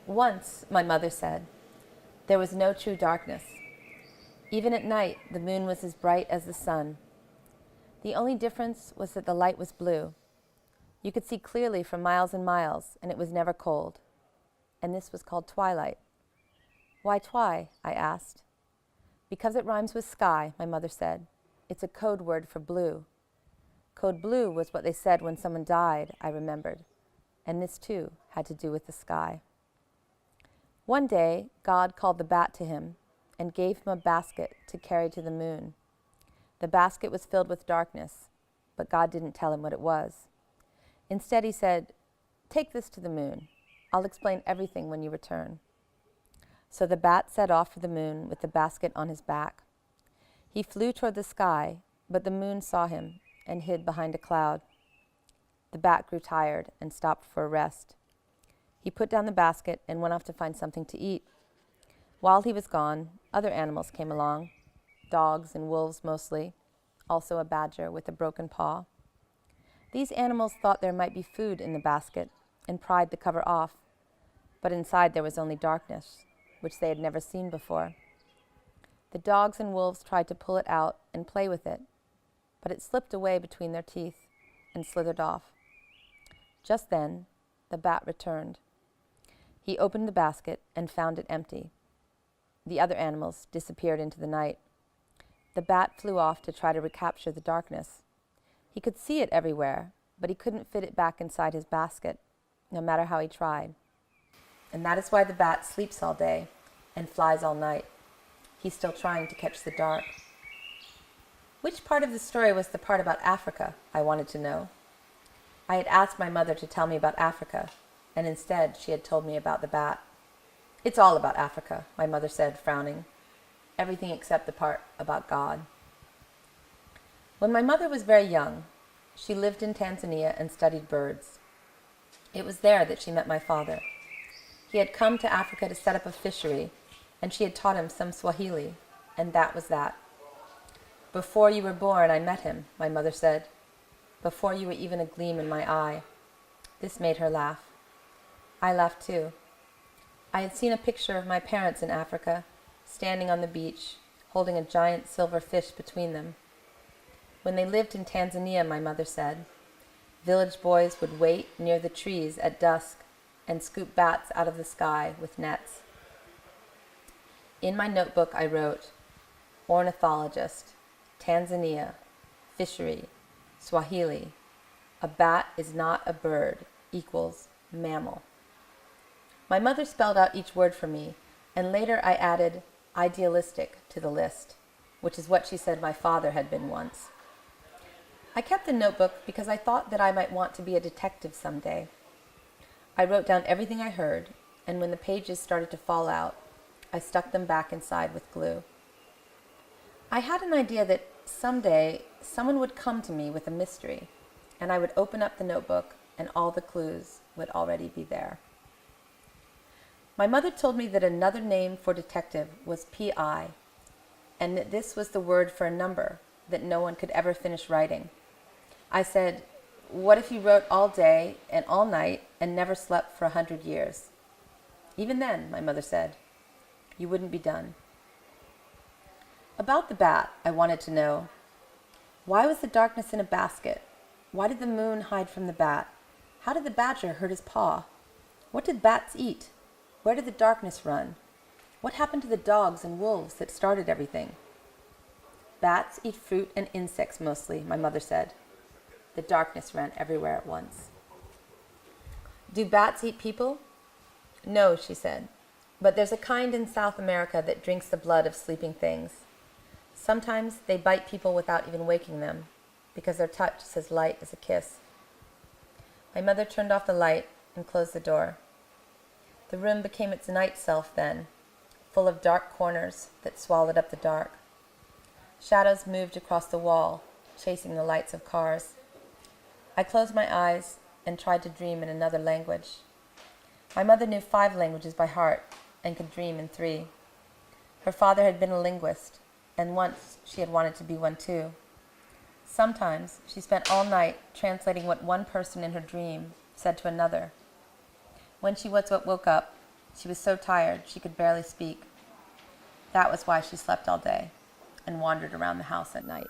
Once, my mother said, there was no true darkness. Even at night, the moon was as bright as the sun. The only difference was that the light was blue. You could see clearly for miles and miles, and it was never cold. And this was called twilight. Why twi? I asked. Because it rhymes with sky, my mother said. It's a code word for blue. Code blue was what they said when someone died, I remembered. And this, too, had to do with the sky. One day, God called the bat to him and gave him a basket to carry to the moon. The basket was filled with darkness, but God didn't tell him what it was. Instead, he said, "Take this to the moon. I'll explain everything when you return." So the bat set off for the moon with the basket on his back. He flew toward the sky, but the moon saw him and hid behind a cloud. The bat grew tired and stopped for a rest. He put down the basket and went off to find something to eat. While he was gone, other animals came along, dogs and wolves mostly, also a badger with a broken paw. These animals thought there might be food in the basket and pried the cover off, but inside there was only darkness, which they had never seen before. The dogs and wolves tried to pull it out and play with it, but it slipped away between their teeth and slithered off. Just then, the bat returned. He opened the basket and found it empty. The other animals disappeared into the night. The bat flew off to try to recapture the darkness. He could see it everywhere, but he couldn't fit it back inside his basket, no matter how he tried. And that is why the bat sleeps all day and flies all night. He's still trying to catch the dark. Which part of the story was the part about Africa? I wanted to know. I had asked my mother to tell me about Africa, and instead she had told me about the bat. It's all about Africa, my mother said, frowning. Everything except the part about God. When my mother was very young, she lived in Tanzania and studied birds. It was there that she met my father. He had come to Africa to set up a fishery, and she had taught him some Swahili, and that was that. Before you were born, I met him, my mother said. Before you were even a gleam in my eye. This made her laugh. I laughed too. I had seen a picture of my parents in Africa, standing on the beach, holding a giant silver fish between them. When they lived in Tanzania, my mother said, village boys would wait near the trees at dusk and scoop bats out of the sky with nets. In my notebook I wrote, ornithologist, Tanzania, fishery, Swahili, a bat is not a bird equals mammal. My mother spelled out each word for me, and later I added idealistic to the list, which is what she said my father had been once. I kept the notebook because I thought that I might want to be a detective someday. I wrote down everything I heard, and when the pages started to fall out, I stuck them back inside with glue. I had an idea that someday someone would come to me with a mystery, and I would open up the notebook and all the clues would already be there. My mother told me that another name for detective was PI, and that this was the word for a number that no one could ever finish writing. I said, what if you wrote all day and all night and never slept for 100 years? Even then, my mother said, you wouldn't be done. About the bat, I wanted to know, why was the darkness in a basket? Why did the moon hide from the bat? How did the badger hurt his paw? What did bats eat? Where did the darkness run? What happened to the dogs and wolves that started everything? Bats eat fruit and insects mostly, my mother said. The darkness ran everywhere at once. Do bats eat people? No, she said, but there's a kind in South America that drinks the blood of sleeping things. Sometimes they bite people without even waking them, because their touch is as light as a kiss. My mother turned off the light and closed the door. The room became its night self then, full of dark corners that swallowed up the dark. Shadows moved across the wall, chasing the lights of cars. I closed my eyes and tried to dream in another language. My mother knew 5 languages by heart and could dream in 3. Her father had been a linguist, and once she had wanted to be one too. Sometimes she spent all night translating what one person in her dream said to another. When she woke up, She was so tired she could barely speak. That was why she slept all day and wandered around the house at night.